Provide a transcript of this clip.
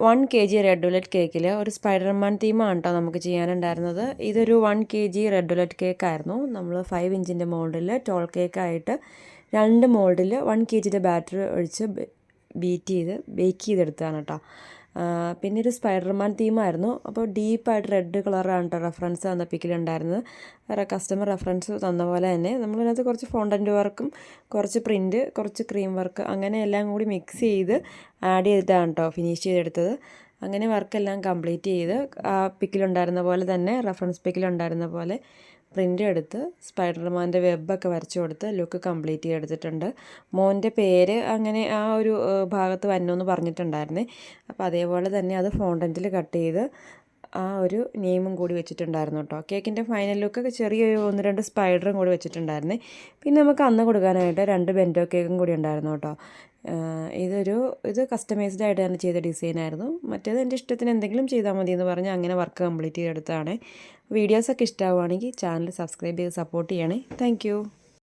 1 kg red velvet കേക്കിൽ ഒരു Spiderman തീമാണ് കേട്ടോ നമുക്ക് ചെയ്യാനുണ്ടായിരുന്നത്. ഇതൊരു 1 kg റെഡ് വെൽവെറ്റ് കേക്കായിരുന്നു. നമ്മൾ 5 ഇഞ്ചിൻ്റെ മോൾഡിൽ ടോൾ കേക്കായിട്ട് 2 മോൾഡിൽ 1 kgയുടെ ബാറ്റർ ഒഴിച്ച് ബേക്ക് ചെയ്തെടുത്തതാണ് കേട്ടോ. പിന്നെ ഒരു സ്പൈഡർമാൻ തീമായിരുന്നു. അപ്പോൾ ഡീപ്പായിട്ട് റെഡ് കളറാണ് കേട്ടോ റെഫറൻസ് തന്ന പിക്കിലുണ്ടായിരുന്നത്. വേറെ കസ്റ്റമർ റെഫറൻസ് തന്ന പോലെ തന്നെ നമ്മളിതിനകത്ത് കുറച്ച് ഫോണ്ടൻറ്റ് വർക്കും കുറച്ച് പ്രിൻറ്റ് കുറച്ച് ക്രീം വർക്ക് അങ്ങനെ എല്ലാം കൂടി മിക്സ് ചെയ്ത് ആഡ് ചെയ്തിട്ടാണ് കേട്ടോ ഫിനിഷ് ചെയ്തെടുത്തത്. അങ്ങനെ വർക്കെല്ലാം കംപ്ലീറ്റ് ചെയ്ത് ആ പിക്കിലുണ്ടായിരുന്ന പോലെ തന്നെ റെഫറൻസ് പിക്കിലുണ്ടായിരുന്ന പോലെ പ്രിൻ്റ് എടുത്ത് സ്പൈഡർമാൻ്റെ വെബൊക്കെ വരച്ച് കൊടുത്ത് ലുക്ക് കംപ്ലീറ്റ് ചെയ്തെടുത്തിട്ടുണ്ട്. മോൻ്റെ പേര് അങ്ങനെ ആ ഒരു ഭാഗത്ത് വരണമെന്ന് പറഞ്ഞിട്ടുണ്ടായിരുന്നേ. അപ്പോൾ അതേപോലെ തന്നെ അത് ഫോണ്ടൻറ്റിൽ കട്ട് ചെയ്ത് ആ ഒരു നെയിമും കൂടി വെച്ചിട്ടുണ്ടായിരുന്നു കേട്ടോ. കേക്കിൻ്റെ ഫൈനൽ ലുക്ക് ചെറിയൊരു 1-2 സ്പൈഡറും കൂടി വെച്ചിട്ടുണ്ടായിരുന്നേ. പിന്നെ നമുക്ക് അന്ന് കൊടുക്കാനായിട്ട് 2 ബെൻറ്റോ കേക്കും കൂടി ഉണ്ടായിരുന്നു കേട്ടോ. ഇത് കസ്റ്റമൈസ്ഡ് ആയിട്ട് തന്നെ ചെയ്ത ഡിസൈനായിരുന്നു. മറ്റേത് എൻ്റെ ഇഷ്ടത്തിന് എന്തെങ്കിലും ചെയ്താൽ മതി എന്ന് പറഞ്ഞ് അങ്ങനെ വർക്ക് കംപ്ലീറ്റ് ചെയ്തെടുത്തതാണ്. വീഡിയോസൊക്കെ ഇഷ്ടമാവുകയാണെങ്കിൽ ചാനൽ സബ്സ്ക്രൈബ് ചെയ്ത് സപ്പോർട്ട് ചെയ്യണേ. താങ്ക്